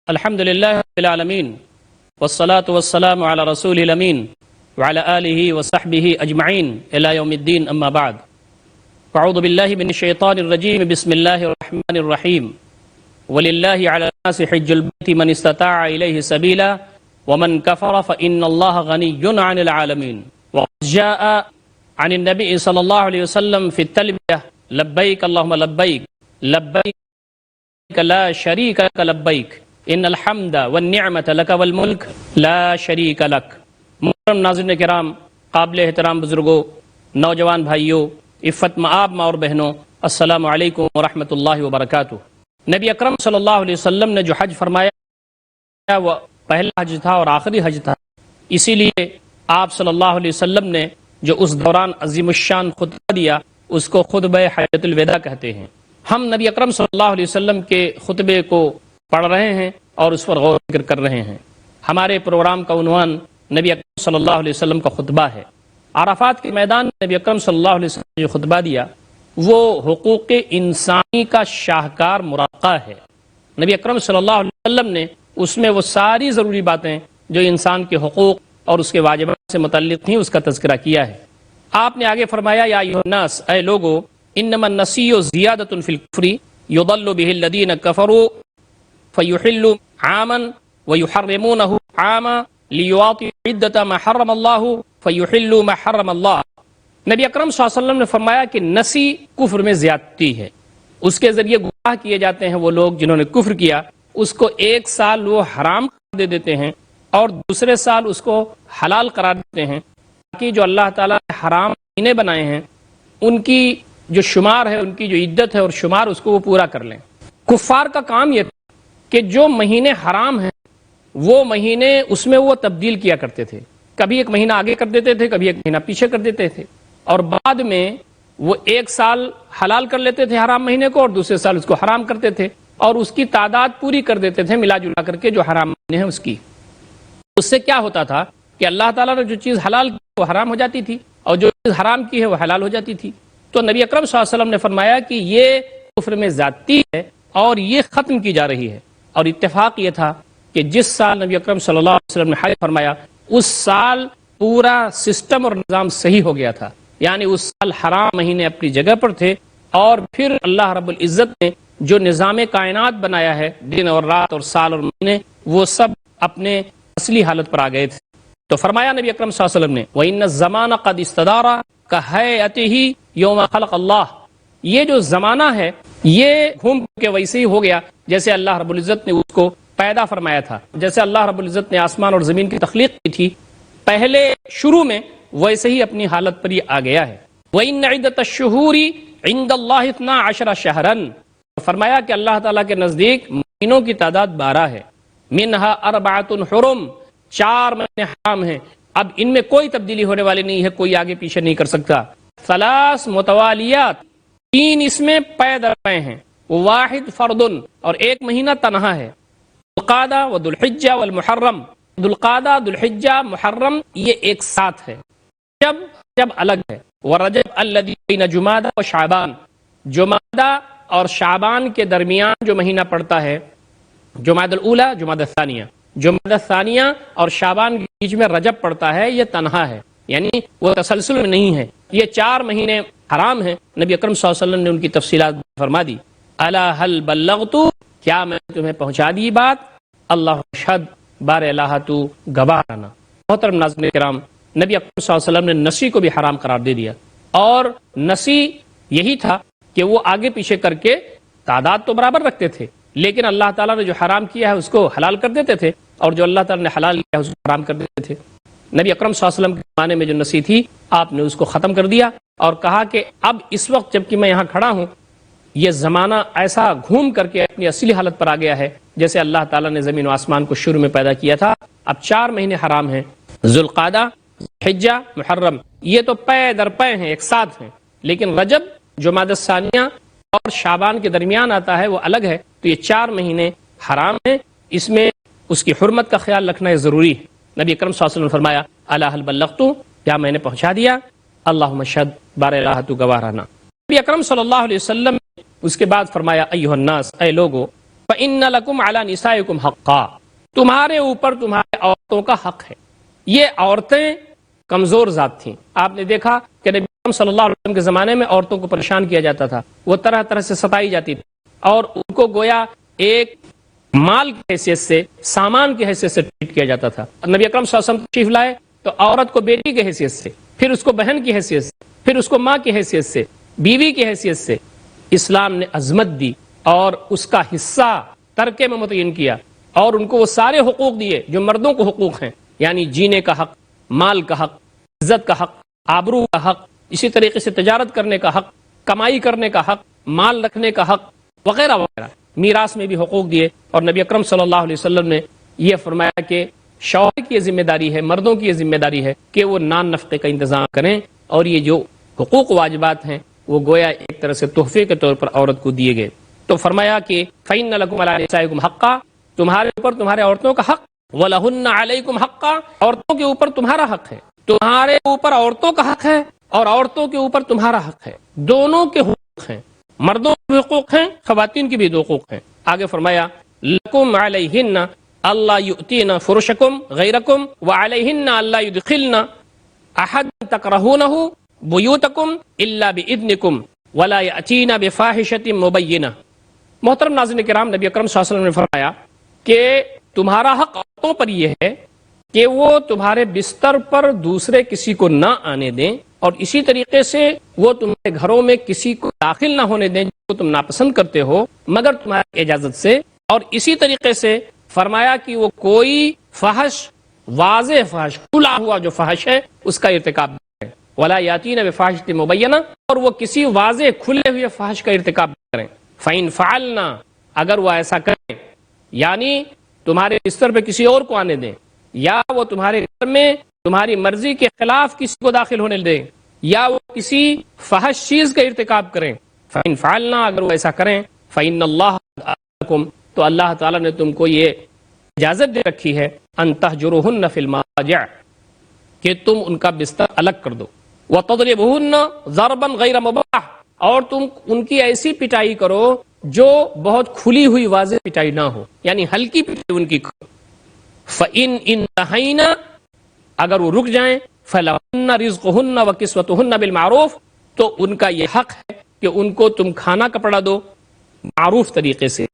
الحمد لله رب العالمين والصلاة والسلام على رسول الأمين وعلى آله وصحبه أجمعين إلى يوم الدين أما بعد فأعوذ بالله من الشيطان الرجيم بسم الله الرحمن الرحيم ولله على الناس حج البيت من استطاع إليه سبيلا ومن كفر فإن الله غني عن العالمين وقد جاء عن النبي صلى الله عليه وسلم في التلبية لبيك اللهم لبيك لبيك لا شريك لك لبيك ان الحمد والنعمت لك والملک لا شریک لک۔ محترم ناظرین کرام، قابل احترام بزرگوں، نوجوان بھائیوں، عفت مآب ماں اور بہنوں، السلام علیکم ورحمۃ اللہ وبرکاتہ۔ نبی اکرم صلی اللہ علیہ وسلم نے جو حج فرمایا وہ پہلا حج تھا اور آخری حج تھا، اسی لیے آپ صلی اللہ علیہ وسلم نے جو اس دوران عظیم الشان خطبہ دیا اس کو خطبہ حجۃ الوداع کہتے ہیں۔ ہم نبی اکرم صلی اللہ علیہ وسلم کے خطبے کو پڑھ رہے ہیں اور اس پر غور و فکر کر رہے ہیں۔ ہمارے پروگرام کا عنوان نبی اکرم صلی اللہ علیہ وسلم کا خطبہ ہے۔ عرفات کے میدان میں نبی اکرم صلی اللہ علیہ وسلم نے جو خطبہ دیا وہ حقوق انسانی کا شاہکار مرقع ہے۔ نبی اکرم صلی اللہ علیہ وسلم نے اس میں وہ ساری ضروری باتیں جو انسان کے حقوق اور اس کے واجبات سے متعلق تھیں اس کا تذکرہ کیا ہے۔ آپ نے آگے فرمایا یا ایھا الناس، اے لوگو، انما النسیء زیادۃ فی الکفر یضل بہ الذین کفروا فیحلوا عاما ویحرمونہ عاما لیواطئوا عدۃ ما حرم اللہ فیحلوا ما حرم اللہ۔ نبی اکرم صلی اللہ علیہ وسلم نے فرمایا کہ نسی کفر میں زیادتی ہے، اس کے ذریعے گمراہ کیے جاتے ہیں وہ لوگ جنہوں نے کفر کیا، اس کو ایک سال وہ حرام قرار دے دیتے ہیں اور دوسرے سال اس کو حلال قرار دیتے ہیں تاکہ جو اللہ تعالیٰ نے حرام مہینے بنائے ہیں ان کی جو شمار ہے، ان کی جو عدت ہے اور شمار، اس کو وہ پورا کر لیں۔ کفار کا کام یہ تھا کہ جو مہینے حرام ہیں وہ مہینے اس میں وہ تبدیل کیا کرتے تھے، کبھی ایک مہینہ آگے کر دیتے تھے، کبھی ایک مہینہ پیچھے کر دیتے تھے، اور بعد میں وہ ایک سال حلال کر لیتے تھے حرام مہینے کو اور دوسرے سال اس کو حرام کرتے تھے اور اس کی تعداد پوری کر دیتے تھے ملا جلا کر کے جو حرام مہینے ہیں اس کی۔ اس سے کیا ہوتا تھا کہ اللہ تعالیٰ نے جو چیز حلال کی وہ حرام ہو جاتی تھی اور جو چیز حرام کی ہے وہ حلال ہو جاتی تھی۔ تو نبی اکرم صلی اللہ علیہ وسلم نے فرمایا کہ یہ کفر میں زیادتی ہے اور یہ ختم کی جا رہی ہے۔ اور اتفاق یہ تھا کہ جس سال نبی اکرم صلی اللہ علیہ وسلم نے حج فرمایا اس سال پورا سسٹم اور نظام صحیح ہو گیا تھا، یعنی اس سال حرام مہینے اپنی جگہ پر تھے اور پھر اللہ رب العزت نے جو نظام کائنات بنایا ہے، دن اور رات اور سال اور مہینے، وہ سب اپنے اصلی حالت پر آ گئے تھے۔ تو فرمایا نبی اکرم صلی اللہ علیہ وسلم نے وَإِنَّ الزَّمَانَ قَدْ اسْتَدَارَ كَهَيْئَتِهِ يَوْمَ خَلَقَ اللَّهُ۔ یہ جو زمانہ ہے یہ گھوم کے ویسے ہی ہو گیا جیسے اللہ رب العزت نے اس کو پیدا فرمایا تھا، جیسے اللہ رب العزت نے آسمان اور زمین کی تخلیق کی تھی پہلے شروع میں، ویسے ہی اپنی حالت پر یہ آ گیا ہے۔ وَإِنَّ عِدَّةَ الشُّهُورِ عِندَ اللَّهِ 12 شَهْرًا۔ فرمایا کہ اللہ تعالیٰ کے نزدیک مہینوں کی تعداد 12 ہے۔ مِنْهَا 4 حُرُم، 4 مہینے حرام ہیں، اب ان میں کوئی تبدیلی ہونے والی نہیں ہے، کوئی آگے پیچھے نہیں کر سکتا۔ 3 متوالیات، 3 اس میں پے در پے ہیں، واحد فردن، اور ایک مہینہ تنہا ہے۔ ذوالقعدہ و ذوالحجہ والمحرم، ذوالقعدہ، ذوالحجہ، محرم یہ ایک ساتھ ہے، جب الگ ہے۔ ورجب الذی بین جمادہ و شعبان، جمادہ اور شعبان کے درمیان جو مہینہ پڑتا ہے، جمادہ الاولی، جمادہ الثانیہ، جمادہ الثانیہ اور شعبان کے بیچ میں رجب پڑتا ہے، یہ تنہا ہے، یعنی وہ تسلسل میں نہیں ہے۔ یہ 4 مہینے حرام ہیں۔ نبی اکرم صلی اللہ علیہ وسلم نے ان کی تفصیلات فرما دی۔ الا هل بلغت، کیا میں تمہیں پہنچا دی بات؟ اللہ اشہد، بار الہ تو گواہ رہنا۔ محترم ناظرین کرام، نبی اکرم صلی اللہ علیہ وسلم نے نسی کو بھی حرام قرار دے دیا، اور نسی یہی تھا کہ وہ آگے پیچھے کر کے تعداد تو برابر رکھتے تھے لیکن اللہ تعالیٰ نے جو حرام کیا ہے اس کو حلال کر دیتے تھے اور جو اللہ تعالیٰ نے حلال کیا ہے اس کو حرام کر دیتے تھے۔ نبی اکرم صلی اللہ علیہ وسلم کے زمانے میں جو نسی تھی آپ نے اس کو ختم کر دیا اور کہا کہ اب اس وقت جب کہ میں یہاں کھڑا ہوں یہ زمانہ ایسا گھوم کر کے اپنی اصلی حالت پر آ گیا ہے جیسے اللہ تعالیٰ نے زمین و آسمان کو شروع میں پیدا کیا تھا۔ اب 4 مہینے حرام ہیں، ذوالقعدہ، حجہ، محرم، یہ تو پے در پے ہیں، ایک ساتھ ہیں، لیکن رجب، جمادہ الثانیہ اور شعبان کے درمیان آتا ہے، وہ الگ ہے۔ تو یہ 4 مہینے حرام ہیں، اس میں اس کی حرمت کا خیال رکھنا ضروری ہے۔ نبی اکرم صلی اللہ علیہ وسلم نے فرمایا الا هل بلغت، کیا میں نے پہنچا دیا؟ اللہم اشہد، بار الہ تو گواہ رہنا۔ نبی اکرم صلی اللہ علیہ وسلم اس کے بعد فرمایا ایھا الناس، اے لوگو، فَإِنَّ لَكُمْ عَلَى نِسَائِكُمْ حَقًّا، تمہارے اوپر تمہارے عورتوں کا حق ہے۔ یہ عورتیں کمزور ذات تھیں۔ آپ نے دیکھا کہ نبی اکرم صلی اللہ علیہ وسلم کے زمانے میں عورتوں کو پریشان کیا جاتا تھا، وہ طرح طرح سے ستائی جاتی تھی اور ان کو گویا ایک مال کی حیثیت سے، سامان کی حیثیت سے ٹریٹ کیا جاتا تھا۔ نبی اکرم صلی اللہ علیہ وسلم تشریف لائے تو عورت کو بیٹی کی حیثیت سے، پھر اس کو بہن کی حیثیت سے، پھر اس کو ماں کی حیثیت سے، بیوی کی حیثیت سے اسلام نے عظمت دی اور اس کا حصہ ترکے میں متعین کیا اور ان کو وہ سارے حقوق دیے جو مردوں کو حقوق ہیں، یعنی جینے کا حق، مال کا حق، عزت کا حق، آبرو کا حق، اسی طریقے سے تجارت کرنے کا حق، کمائی کرنے کا حق، مال رکھنے کا حق وغیرہ وغیرہ، میراث میں بھی حقوق دیے۔ اور نبی اکرم صلی اللہ علیہ وسلم نے یہ فرمایا کہ شوہر کی یہ ذمہ داری ہے، مردوں کی یہ ذمہ داری ہے کہ وہ نان نفقے کا انتظام کریں، اور یہ جو حقوق واجبات ہیں وہ گویا ایک طرح سے تحفے کے طور پر عورت کو دیے گئے۔ تو فرمایا کہ فَإِنَّ لَكُمْ عَلَىٰ نِسَائِكُمْ حَقًّا، تمہارے اوپر تمہارے عورتوں کا حق، وَلَهُنَّ عَلَيْكُمْ حَقًّا، عورتوں کے اوپر تمہارا حق ہے، تمہارے اوپر عورتوں کا حق ہے اور عورتوں کے اوپر تمہارا حق ہے، دونوں کے حقوق ہیں، مردوں کے بھی حقوق ہیں، خواتین کے بھی دو حقوق ہیں۔ آگے فرمایا لَكُمْ عَلَيْهِنَّ أَلَّا يُؤْتِينَ فُرُشَكُمْ غَيْرَكُمْ وَعَلَيْهِنَّ أَلَّا يُدْخِلْنَ أَحَدًا تَكْرَهُونَهُ بُيُوتَكُمْ إِلَّا بِإِذْنِكُمْ وَلَا يَأْتِينَ بِفَاحِشَةٍ مُبَيِّنَةٍ۔ محترم ناظرین کرام، نبی اکرم صلی اللہ علیہ وسلم نے فرمایا کہ تمہارا حق عورتوں پر یہ ہے کہ وہ تمہارے بستر پر دوسرے کسی کو نہ آنے دیں، اور اسی طریقے سے وہ تمہارے گھروں میں کسی کو داخل نہ ہونے دیں جو تم ناپسند کرتے ہو مگر تمہاری اجازت سے، اور اسی طریقے سے فرمایا کہ وہ کوئی فحش، واضح فحش، کھلا ہوا جو فحش ہے اس کا ارتکاب نہ کریں، ولا یاتین بفاحشۃ مبینہ، اور وہ کسی واضح کھلے ہوئے فحش کا ارتکاب نہ کریں۔ فإن فعلنا، اگر وہ ایسا کریں، یعنی تمہارے بستر پہ کسی اور کو آنے دیں، یا وہ تمہارے گھر میں تمہاری مرضی کے خلاف کسی کو داخل ہونے دیں، یا وہ کسی فحش چیز کا ارتکاب کریں، فإن فعلنا، اگر وہ ایسا کریں، فإن اللہ لکم، تو اللہ تعالیٰ نے تم کو یہ اجازت دے رکھی ہے، ان تہجروہن فی المضاجع، کہ تم ان کا بستر الگ کر دو، وتضربوہن ضربا غیر مباح، اور تم ان کی ایسی پٹائی کرو جو بہت کھلی ہوئی واضح پٹائی نہ ہو، یعنی ہلکی پٹائی ان کی کرو۔ فإن انتہینا، اگر وہ رک جائیں، فلہن رزقہن وکسوتہن بالمعروف، تو ان کا یہ حق ہے کہ ان کو تم کھانا کپڑا دو معروف طریقے سے،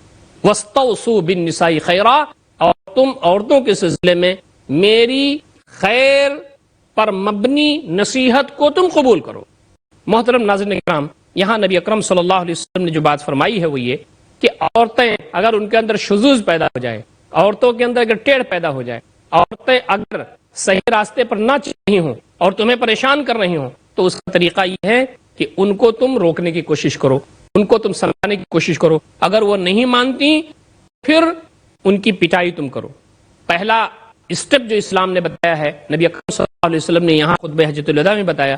واستوصوا بالنساء خیرا، اور تم عورتوں کے سلسلے میں میری خیر پر مبنی نصیحت کو تم قبول کرو۔ محترم ناظرین کرام، یہاں نبی اکرم صلی اللہ علیہ وسلم نے جو بات فرمائی ہے وہ یہ کہ عورتیں اگر ان کے اندر شذوذ پیدا ہو جائے، عورتوں کے اندر اگر ٹیڑھ پیدا ہو جائے، عورتیں اگر صحیح راستے پر نہ چل رہی ہوں اور تمہیں پریشان کر رہی ہوں، تو اس کا طریقہ یہ ہے کہ ان کو تم روکنے کی کوشش کرو، ان کو تم سمجھانے کی کوشش کرو، اگر وہ نہیں مانتی پھر ان کی پٹائی تم کرو۔ پہلا اسٹیپ جو اسلام نے بتایا ہے، نبی اکرم صلی اللہ علیہ وسلم نے یہاں خطبہ حجۃ الوداع میں بتایا،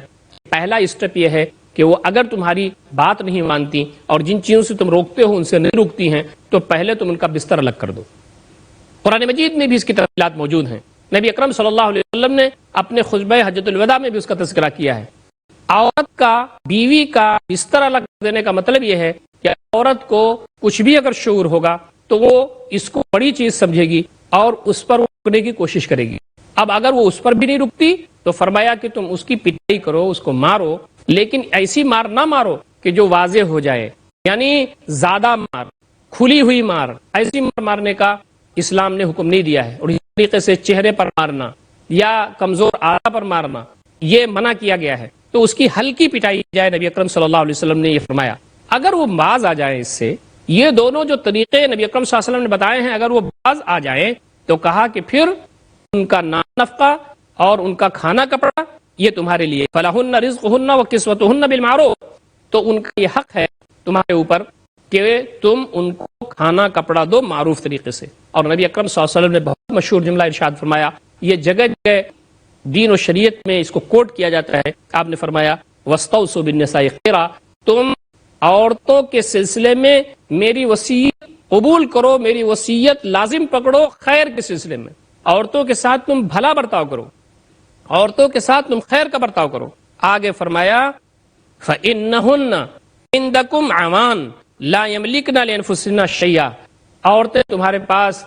پہلا اسٹیپ یہ ہے کہ وہ اگر تمہاری بات نہیں مانتی اور جن چیزوں سے تم روکتے ہو ان سے نہیں روکتی ہیں، تو پہلے تم ان کا بستر الگ کر دو۔ قرآن مجید میں بھی اس کی تفصیلات موجود ہیں۔ نبی اکرم صلی اللہ علیہ وسلم نے اپنے خطبہ حجۃ الوداع میں بھی اس کا تذکرہ کیا ہے۔ عورت کا، بیوی کا بستر الگ دینے کا مطلب یہ ہے کہ عورت کو کچھ بھی اگر شعور ہوگا تو وہ اس کو بڑی چیز سمجھے گی اور اس پر رکنے کی کوشش کرے گی۔ اب اگر وہ اس پر بھی نہیں رکتی تو فرمایا کہ تم اس کی پٹائی کرو، اس کو مارو، لیکن ایسی مار نہ مارو کہ جو واضح ہو جائے، یعنی زیادہ مار، کھلی ہوئی مار، ایسی مار مارنے کا اسلام نے حکم نہیں دیا ہے، اور اس طریقے سے چہرے پر مارنا یا کمزور اعضاء پر مارنا یہ منع کیا گیا ہے، تو اس کی ہلکی پٹائی جائے۔ نبی اکرم صلی اللہ علیہ وسلم نے یہ فرمایا۔ اگر وہ باز آ جائیں اس سے، یہ دونوں جو طریقے نبی اکرم صلی اللہ علیہ وسلم نے بتائے ہیں، اگر وہ باز آ جائیں تو کہا کہ پھر ان کا نفقہ اور ان کا کھانا کپڑا یہ تمہارے لیے، فلہن رزقہن وکسوتہن بالمعروف، تو ان کا یہ حق ہے تمہارے اوپر کہ تم ان کو کھانا کپڑا دو معروف طریقے سے۔ اور نبی اکرم صلی اللہ علیہ وسلم نے بہت مشہور جملہ ارشاد فرمایا، یہ جگہ جگہ دین و شریعت میں اس کو کوٹ کیا جاتا ہے۔ آپ نے فرمایا واستوصوا بالنساء خیرا، تم عورتوں کے سلسلے میں میری وصیت قبول کرو، میری وصیت لازم پکڑو خیر کے سلسلے میں، عورتوں کے ساتھ تم بھلا برتاؤ کرو، عورتوں کے ساتھ تم خیر کا برتاؤ کرو۔ آگے فرمایا فإنہن عندکم عوان لا یملکن لانفسہن شیئا، عورتیں تمہارے پاس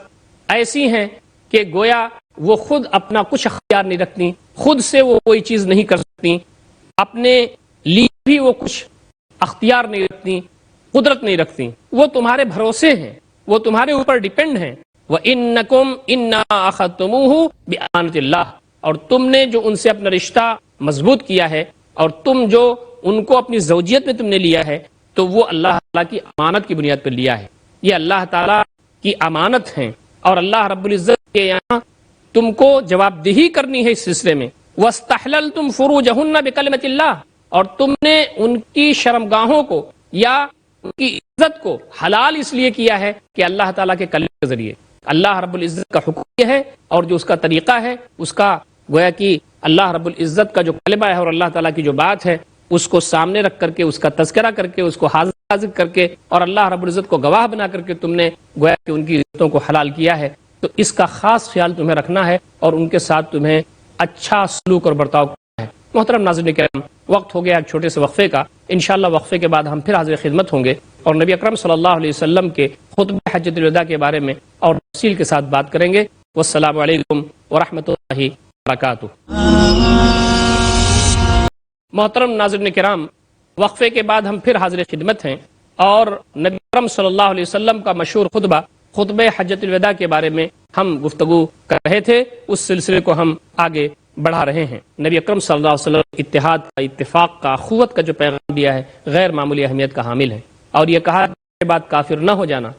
ایسی ہیں کہ گویا وہ خود اپنا کچھ اختیار نہیں رکھتی، خود سے وہ کوئی چیز نہیں کر سکتی، اپنے لیے بھی وہ کچھ اختیار نہیں رکھتی، قدرت نہیں رکھتی، وہ تمہارے بھروسے ہیں، وہ تمہارے اوپر ڈیپینڈ ہیں۔ وَإِنَّكُمْ إِنَّا أَخَذْتُمُوهُ بِأَمَانَةِ اللَّهِ، اور تم نے جو ان سے اپنا رشتہ مضبوط کیا ہے اور تم جو ان کو اپنی زوجیت میں تم نے لیا ہے تو وہ اللہ تعالیٰ کی امانت کی بنیاد پر لیا ہے، یہ اللہ تعالیٰ کی امانت ہیں، اور اللہ رب العزت کے یہاں تم کو جواب دہی کرنی ہے اس سلسلے میں۔ وَاسْتَحْلَلْتُمْ فُرُوجَهُنَّ بِكَلِمَةِ اللَّهِ، اور تم نے ان کی شرمگاہوں کو یا ان کی عزت کو حلال اس لیے کیا ہے کہ اللہ تعالیٰ کے کلمے کے ذریعے اللہ رب العزت کا حکم یہ ہے، اور جو اس کا طریقہ ہے اس کا گویا کہ اللہ رب العزت کا جو کلمہ ہے اور اللہ تعالیٰ کی جو بات ہے اس کو سامنے رکھ کر کے، اس کا تذکرہ کر کے، اس کو حاضر کر کے اور اللہ رب العزت کو گواہ بنا کر کے تم نے گویا کہ ان کی عزتوں کو حلال کیا ہے، تو اس کا خاص خیال تمہیں رکھنا ہے اور ان کے ساتھ تمہیں اچھا سلوک اور برتاؤ کرنا ہے۔ محترم ناظرین کرام، وقت ہو گیا ایک چھوٹے سے وقفے کا، انشاءاللہ وقفے کے بعد ہم پھر حاضر خدمت ہوں گے اور نبی اکرم صلی اللہ علیہ وسلم کے خطبہ حجۃ الوداع کے بارے میں اور تفصیل کے ساتھ بات کریں گے۔ والسلام علیکم ورحمۃ اللہ وبرکاتہ۔ محترم ناظرین کرام، وقفے کے بعد ہم پھر حاضر خدمت ہیں اور نبی اکرم صلی اللہ علیہ وسلم کا مشہور خطبہ حجۃ الوداع کے بارے میں ہم گفتگو کر رہے تھے، اس سلسلے کو ہم آگے بڑھا رہے ہیں۔ نبی اکرم صلی اللہ علیہ وسلم اتحاد کا، اتفاق کا، اخوت کا جو پیغام دیا ہے غیر معمولی اہمیت کا حامل ہے، اور یہ کہا کے بعد کافر نہ ہو جانا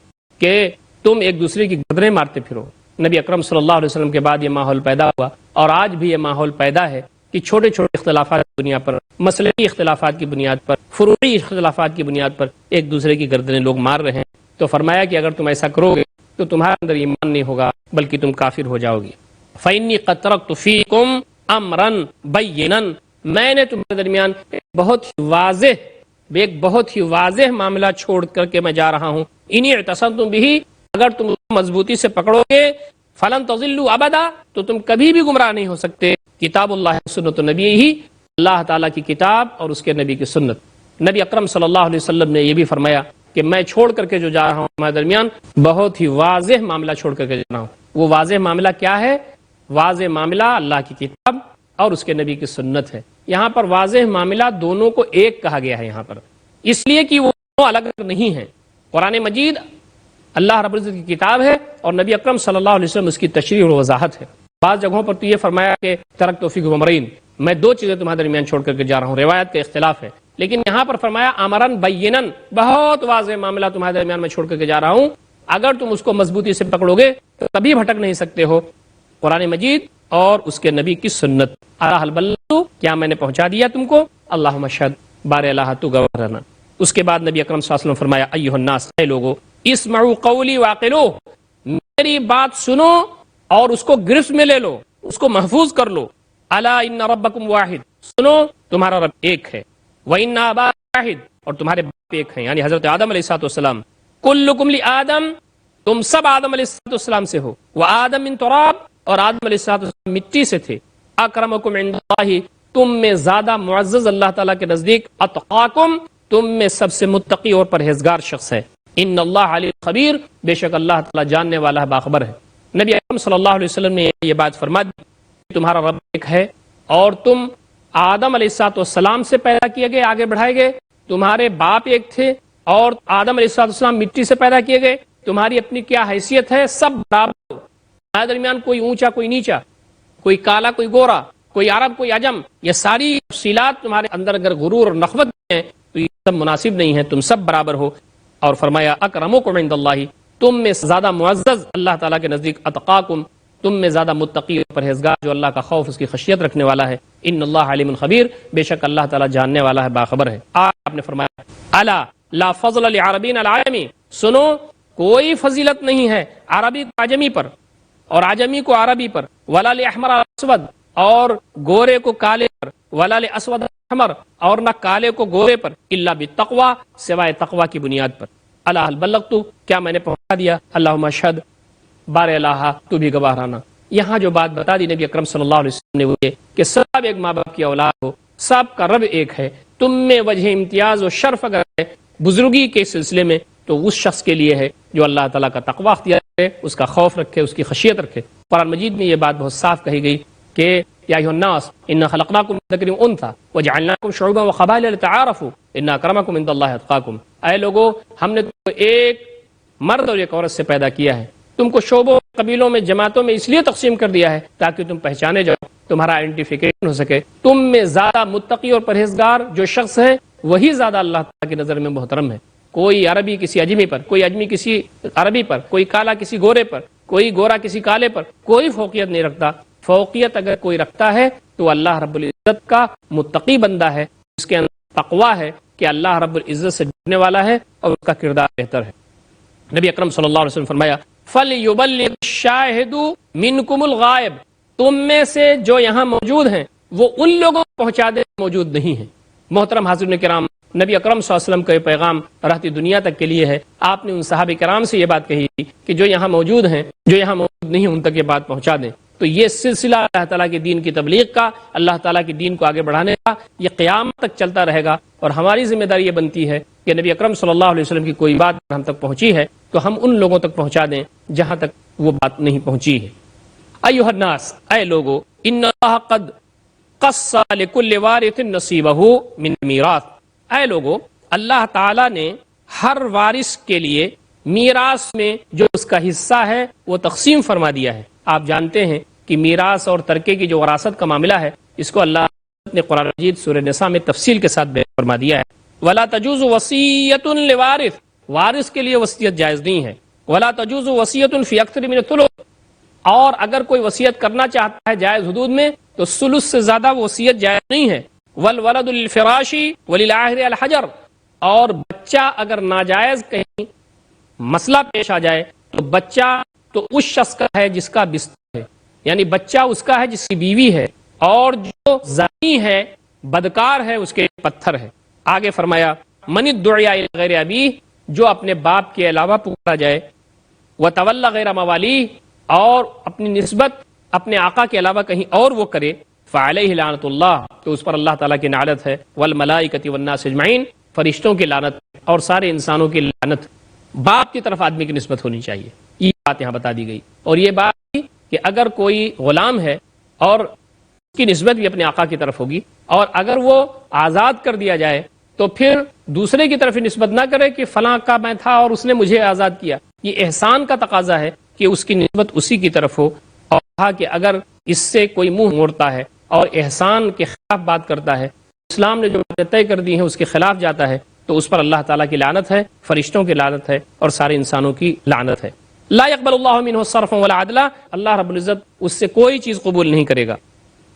کہ تم ایک دوسرے کی گردنیں مارتے پھرو۔ نبی اکرم صلی اللہ علیہ وسلم کے بعد یہ ماحول پیدا ہوا اور آج بھی یہ ماحول پیدا ہے کہ چھوٹے چھوٹے اختلافات کی بنیاد پر، مسلکی اختلافات کی بنیاد پر، فروعی اختلافات کی بنیاد پر ایک دوسرے کی گردنیں لوگ مار رہے ہیں۔ تو فرمایا کہ اگر تم ایسا کرو گے تو تمہارے اندر ایمان نہیں ہوگا بلکہ تم کافر ہو جاؤ گے۔ فَإِنِّي قَدْ تَرَكْتُ فِيكُمْ أَمْرًا بَيِّنًا، میں نے تمہارے درمیان ایک بہت ہی واضح معاملہ چھوڑ کر کے میں جا رہا ہوں۔ اِنِ اعْتَصَمْتُم بِهِ، اگر تم مضبوطی سے پکڑو گے، فَلَن تَضِلُّوا أَبَدًا، تو تم کبھی بھی گمراہ نہیں ہو سکتے۔ کتاب اللہ سنت نبی ہی، اللہ تعالیٰ کی کتاب اور اس کے نبی کی سنت۔ نبی اکرم صلی اللہ علیہ وسلم نے یہ بھی فرمایا کہ میں چھوڑ کر کے جو جا رہا ہوں ہمارے درمیان بہت ہی واضح معاملہ چھوڑ کر کے جا رہا ہوں۔ وہ واضح معاملہ کیا ہے؟ واضح معاملہ اللہ کی کتاب اور اس کے نبی کی سنت ہے۔ یہاں پر واضح معاملہ دونوں کو ایک کہا گیا ہے یہاں پر، اس لیے کہ وہ الگ الگ نہیں ہیں۔ قرآن مجید اللہ رب العزت کی کتاب ہے اور نبی اکرم صلی اللہ علیہ وسلم اس کی تشریح اور وضاحت ہے۔ بعض جگہوں پر تو یہ فرمایا کہ ترکت فیکم امرین، میں دو چیزیں تمہارے درمیان چھوڑ کر کے جا رہا ہوں، روایت کا اختلاف ہے، لیکن یہاں پر فرمایا امرن بینن، بہت واضح معاملہ تمہارے درمیان میں چھوڑ کر کے جا رہا ہوں، اگر تم اس کو مضبوطی سے پکڑو گے تو کبھی بھٹک نہیں سکتے ہو۔ قرآن مجید اور اس کے نبی کی سنت۔ الہ بلغت، کیا میں نے پہنچا دیا تم کو؟ اللہم اشہد، بار الہ تو گواہ رہنا۔ اس کے بعد نبی اکرم صلی اللہ علیہ وسلم فرمایا ایھا الناس، اے لوگو، اسمعوا قولی واعقلوا، میری بات سنو اور اس کو گرفت میں لے لو، اس کو محفوظ کر لو۔ الا ان ربکم واحد، سنو تمہارا رب ایک ہے، وان آباءکم واحد، اور تمہارے باپ ایک ہیں، یعنی حضرت آدم علیہ السلام۔ کلکم لآدم، تم سب آدم علیہ السلام سے ہو، وآدم من تراب، اور آدم علیہ السلام مٹی سے تھے۔ اکرمکم عند اللہ، تم میں زیادہ معزز اللہ تعالیٰ کے نزدیک، اتقاکم، تم میں سب سے متقی اور پرہیزگار شخص ہے۔ ان اللہ علیم خبیر، بے شک اللہ تعالیٰ جاننے والا ہے، باخبر ہے۔ نبی اکرم صلی اللہ علیہ وسلم نے یہ بات فرما دی، تمہارا رب ایک ہے اور تم آدم علیہ السلام سے پیدا کیے گئے، آگے بڑھائے گئے، تمہارے باپ ایک تھے اور آدم علیہ السلام مٹی سے پیدا کیے گئے، تمہاری اپنی کیا حیثیت ہے، سب برابر ہو، تمہارے درمیان کوئی اونچا کوئی نیچا، کوئی کالا کوئی گورا، کوئی عرب کوئی عجم، یہ ساری تفصیلات تمہارے اندر اگر غرور اور نخوت ہیں تو یہ سب مناسب نہیں ہے، تم سب برابر ہو۔ اور فرمایا اکرمکم عند اللہ، تم میں زیادہ معزز اللہ تعالیٰ کے نزدیک، اتقاکم، تم میں زیادہ متقی اور پرہیزگار، جو اللہ کا خوف، اس کی خشیت رکھنے والا ہے۔ ان اللہ علیم خبیر، بے شک اللہ تعالیٰ جاننے والا ہے، باخبر ہے۔ آپ نے فرمایا الا لا فضل لعربین العجمی، سنو کوئی فضیلت نہیں ہے عربی کو عجمی پر اور عجمی کو عربی پر، ولا لاحمر اسود، اور گورے کو کالے پر، ولا لاسود احمر، اور نہ کالے کو گورے پر، الا بالتقوی، سوائے تقوی کی بنیاد پر۔ الا هل بلغت، کیا میں نے پہنچا دیا؟ اللہم اشہد، بار الہ تو بھی گواہ رہنا۔ یہاں جو بات بتا دی نبی اکرم صلی اللہ علیہ وسلم نے وہ یہ کہ سب ایک ماں باپ کی اولاد ہو، سب کا رب ایک ہے، تم میں وجہ امتیاز و شرف اگر ہے بزرگی کے سلسلے میں تو اس شخص کے لیے ہے جو اللہ تعالیٰ کا تقوی اختیار کرے، اس کا خوف رکھے، اس کی خشیت رکھے۔ قرآن مجید میں یہ بات بہت صاف کہی گئی کہ یا ایھا الناس انا خلقناکم من ذکر وانثی وجعلناکم شعوبا وقبائل لتعارفوا ان اکرمکم عند اللہ اتقاکم۔ اے لوگو، ہم نے تم کو ایک مرد اور ایک عورت سے پیدا کیا ہے، تم کو شعبوں، قبیلوں میں، جماعتوں میں اس لیے تقسیم کر دیا ہے تاکہ تم پہچانے جاؤ، تمہارا آئیڈینٹیفیکیشن ہو سکے۔ تم میں زیادہ متقی اور پرہیزگار جو شخص ہے وہی زیادہ اللہ تعالیٰ کی نظر میں محترم ہے۔ کوئی عربی کسی اجمی پر، کوئی اجمی کسی عربی پر، کوئی کالا کسی گورے پر، کوئی گورا کسی کالے پر کوئی فوقیت نہیں رکھتا۔ فوقیت اگر کوئی رکھتا ہے تو اللہ رب العزت کا متقی بندہ ہے، اس کے اندر تقویٰ ہے کہ اللہ رب العزت سے ڈرنے والا ہے اور اس کا کردار بہتر ہے۔ نبی اکرم صلی اللہ علیہ وسلم فرمایا فَلْيُبَلِّغِ الشَّاهِدُ مِنْكُمُ الْغَائِبَ، تم میں سے جو یہاں موجود ہیں وہ ان لوگوں کو پہنچا دے موجود نہیں ہیں۔ محترم حاضرین کرام، نبی اکرم صلی اللہ علیہ وسلم کا یہ پیغام رہتی دنیا تک کے لیے ہے۔ آپ نے ان صحابہ کرام سے یہ بات کہی کہ جو یہاں موجود ہیں، جو یہاں موجود نہیں ان تک یہ بات پہنچا دیں۔ تو یہ سلسلہ اللہ تعالیٰ کے دین کی تبلیغ کا، اللہ تعالیٰ کے دین کو آگے بڑھانے کا، یہ قیامت تک چلتا رہے گا، اور ہماری ذمہ داری یہ بنتی ہے کہ نبی اکرم صلی اللہ علیہ وسلم کی کوئی بات ہم تک پہنچی ہے تو ہم ان لوگوں تک پہنچا دیں جہاں تک وہ بات نہیں پہنچی ہے۔ ایھا الناس، اے لوگو، ان اللہ قد قص لکل وارث نصیبہ من المیراث، اے لوگو، اللہ تعالیٰ نے ہر وارث کے لیے میراث میں جو اس کا حصہ ہے وہ تقسیم فرما دیا ہے۔ آپ جانتے ہیں کہ میراث اور ترکے کی جو وراثت کا معاملہ ہے، اس کو اللہ نے قرآن مجید سورہ نساء میں تفصیل کے ساتھ بیان فرما دیا ہے۔ ولا تجوز وصیۃ لوارث، وارث کے لیے وصیت جائز نہیں ہے۔ ولا تجوز وصیۃ فی اکثر من الثلث، اور اگر کوئی وصیت کرنا چاہتا ہے جائز حدود میں تو ثلث سے زیادہ وصیت جائز نہیں ہے۔ والولد للفراش وللعاہر الحجر، اور بچہ اگر ناجائز کہیں مسئلہ پیش آ جائے تو بچہ تو اس شخص کا ہے جس کا بستر ہے، یعنی بچہ اس کا ہے جس کی بیوی ہے، اور جو زانی ہے، بدکار ہے، اس کے پتھر ہے۔ آگے فرمایا من ادعی الی غیر ابیہ، جو اپنے باپ کے علاوہ پکارا جائے، وتولی غیر موالیہ، اور اپنی نسبت اپنے آقا کے علاوہ کہیں اور وہ کرے، فعلیہ لعنت اللہ، تو اس پر اللہ تعالیٰ کی لعنت ہے، والملائکۃ والناس اجمعین، فرشتوں کی لعنت اور سارے انسانوں کی لعنت۔ باپ کی طرف آدمی کی نسبت ہونی چاہیے، یہ بات یہاں بتا دی گئی۔ اور یہ بات بھی کہ اگر کوئی غلام ہے اور اس کی نسبت بھی اپنے آقا کی طرف ہوگی، اور اگر وہ آزاد کر دیا جائے تو پھر دوسرے کی طرف نسبت نہ کرے کہ فلاں کا میں تھا اور اس نے مجھے آزاد کیا۔ یہ احسان کا تقاضا ہے کہ اس کی نسبت اسی کی طرف ہو، اور کہا کہ اگر اس سے کوئی منہ موڑتا ہے اور احسان کے خلاف بات کرتا ہے، اسلام نے جو باتیں طے کر دی ہیں اس کے خلاف جاتا ہے، تو اس پر اللہ تعالیٰ کی لعنت ہے، فرشتوں کی لعنت ہے، اور سارے انسانوں کی لعنت ہے۔ لا يقبل اللہ منہ صرفا ولا عدلا، اللہ رب العزت اس سے کوئی چیز قبول نہیں کرے گا۔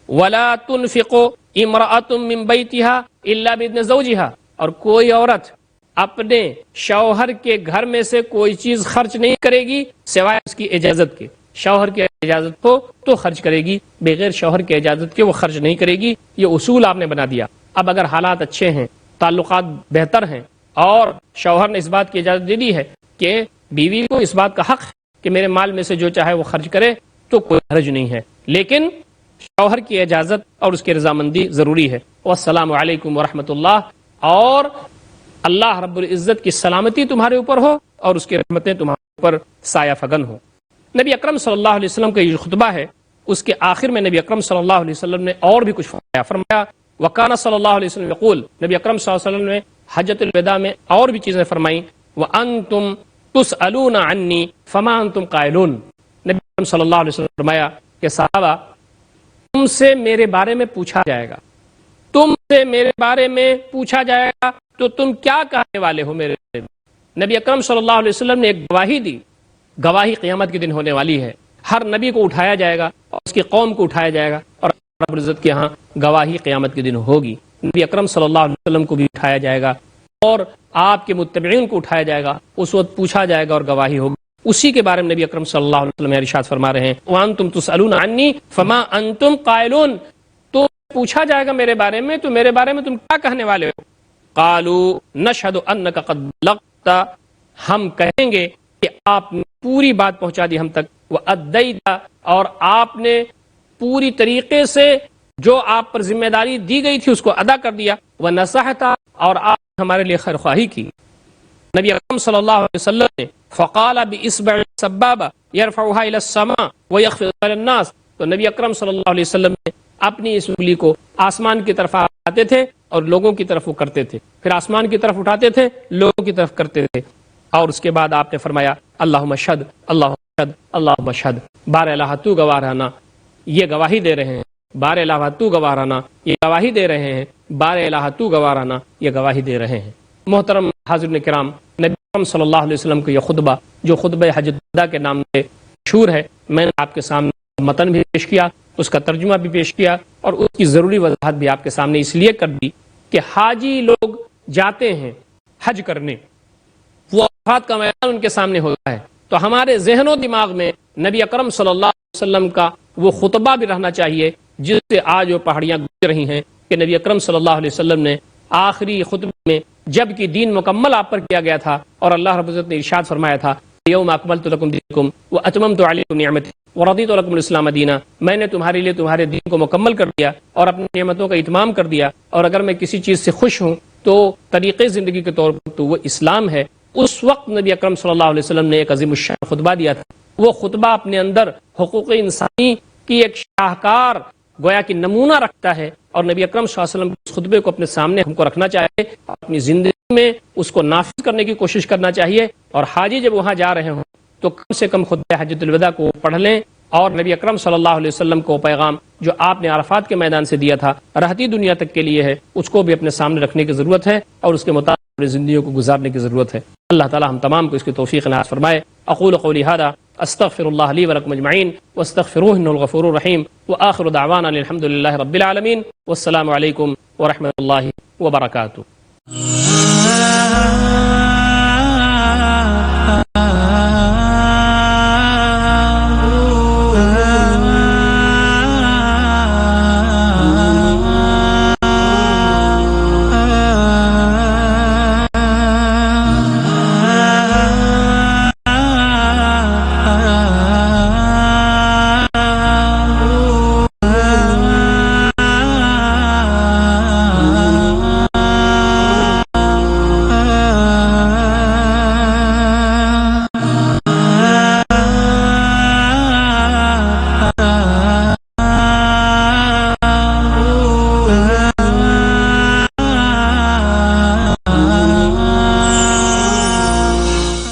ولا تنفق امرأة من بیتها الا باذن زوجها، اور کوئی عورت اپنے شوہر کے گھر میں سے کوئی چیز خرچ نہیں کرے گی سوائے اس کی اجازت کے۔ شوہر کی اجازت ہو تو خرچ کرے گی، بغیر شوہر کی اجازت کے وہ خرچ نہیں کرے گی۔ یہ اصول آپ نے بنا دیا۔ اب اگر حالات اچھے ہیں، تعلقات بہتر ہیں، اور شوہر نے اس بات کی اجازت دے دی ہے کہ بیوی کو اس بات کا حق ہے کہ میرے مال میں سے جو چاہے وہ خرچ کرے، تو کوئی حرج نہیں ہے، لیکن شوہر کی اجازت اور اس کی رضامندی ضروری ہے۔ والسلام علیکم ورحمۃ اللہ، اور اللہ رب العزت کی سلامتی تمہارے اوپر ہو اور اس کی رحمتیں تمہارے اوپر سایہ فگن ہو۔ نبی اکرم صلی اللہ علیہ وسلم کا یہ خطبہ ہے، اس کے آخر میں نبی اکرم صلی اللہ علیہ وسلم نے اور بھی کچھ فرمایا۔ وکانا صلی اللہ علیہ وسلم یقول، نبی اکرم صلی اللہ علیہ وسلم نے حجۃ الوداع میں اور بھی چیزیں فرمائیں۔ وانتم تسألون عنی فما انتم قائلون، نبی اکرم صلی اللہ علیہ وسلم نے فرمایا کہ صحابہ، تم سے میرے بارے میں پوچھا جائے گا، تم سے میرے بارے میں پوچھا جائے گا تو تم کیا کہنے والے ہو میرے بارے میں۔ نبی اکرم صلی اللہ علیہ وسلم نے ایک گواہی دی، گواہی قیامت کے دن ہونے والی ہے۔ ہر نبی کو اٹھایا جائے گا اور اس کی قوم کو اٹھایا جائے گا، اور رب العزت کے ہاں گواہی قیامت کے دن ہوگی۔ نبی اکرم صلی اللہ علیہ وسلم کو بھی اٹھایا جائے گا، اور آپ کے متبعین کو اٹھایا جائے گا، اس وقت پوچھا جائے گا اور گواہی ہوگی۔ اسی کے بارے میں نبی اکرم صلی اللہ علیہ وسلم ارشاد فرما رہے ہیں، وانتم تسألون عنی فما انتم قائلون، تو پوچھا جائے گا میرے بارے میں تو میرے بارے میں تم کیا کہنے والے ہو۔ قالوا نشهد انک قد بلغت، ہم کہیں گے کہ آپ نے پوری بات پہنچا دی ہم تک، وادیت، اور آپ نے پوری طریقے سے جو آپ پر ذمہ داری دی گئی تھی اس کو ادا کر دیا، ونصحت، اور آپ نے ہمارے لیے خیر خواہی کی۔ نبی اکرم صلی اللہ علیہ وسلم نے فقال بإصبع سبابہ يرفعها الى السماء ويخفض على الناس، تو نبی اکرم صلی اللہ علیہ وسلم نے اپنی اس انگلی کو آسمان کی طرف آتے تھے اور لوگوں کی طرف وہ کرتے تھے، پھر آسمان کی طرف اٹھاتے تھے، لوگوں کی طرف کرتے تھے، اور اس کے بعد آپ نے فرمایا اللہم اشہد اللہم اشہد اللہم اشہد، بار الہ تو گواہ رہنا، یہ گواہی دے رہے ہیں، بار الہ تو گواہ رہنا، یہ گواہی دے رہے ہیں، بار الہ تو گواہ رہنا، یہ گواہی دے رہے ہیں۔ محترم حاضرین کرام، نبی اکرم صلی اللہ علیہ وسلم کا یہ خطبہ جو خطبہ حجۃ الوداع کے نام سے مشہور ہے، میں نے آپ کے سامنے متن بھی پیش کیا، اس کا ترجمہ بھی پیش کیا، اور اس کی ضروری وضاحت بھی آپ کے سامنے اس لیے کر دی کہ حاجی لوگ جاتے ہیں حج کرنے، وہ عرفات کا میدان ان کے سامنے ہوتا ہے، تو ہمارے ذہن و دماغ میں نبی اکرم صلی اللہ علیہ وسلم کا وہ خطبہ بھی رہنا چاہیے جس سے آج وہ پہاڑیاں گزر رہی ہیں، کہ نبی اکرم صلی اللہ علیہ وسلم نے آخری خطبے میں جب کہ دین مکمل آپ پر کیا گیا تھا اور اللہ رب العزت نے ارشاد فرمایا تھا یوم اکملت لکم دینکم واتممت علیکم نعمتی ورضیت لکم الاسلام دینا، میں نے تمہارے لیے تمہارے دین کو مکمل کر دیا اور اپنی نعمتوں کا اتمام کر دیا، اور اگر میں کسی چیز سے خوش ہوں تو طریقے زندگی کے طور پر تو وہ اسلام ہے۔ اس وقت نبی اکرم صلی اللہ علیہ وسلم نے ایک عظیم الشان خطبہ دیا تھا، وہ خطبہ اپنے اندر حقوق انسانی کی ایک شاہکار گویا کہ نمونہ رکھتا ہے، اور نبی اکرم صلی اللہ علیہ وسلم اس خطبے کو اپنے سامنے ہم کو رکھنا چاہیے، اپنی زندگی میں اس کو نافذ کرنے کی کوشش کرنا چاہیے، اور حاجی جب وہاں جا رہے ہوں تو کم سے کم خطبہ حجۃ الوداع کو پڑھ لیں، اور نبی اکرم صلی اللہ علیہ وسلم کو پیغام جو آپ نے عرفات کے میدان سے دیا تھا رہتی دنیا تک کے لیے ہے، اس کو بھی اپنے سامنے رکھنے کی ضرورت ہے، اور اس کے مطابق اپنی زندگیوں کو گزارنے کی ضرورت ہے۔ اللہ تعالی ہم تمام کو اس کی توفیق عنایت فرمائے۔ اقول قولی ھذا استغفر اللہ لی ولکم اجمعین واستغفروہ انہ الغفور الرحیم، وآخر دعوانا الحمد للہ رب العالمین، والسلام علیکم ورحمۃ اللہ وبرکاتہ۔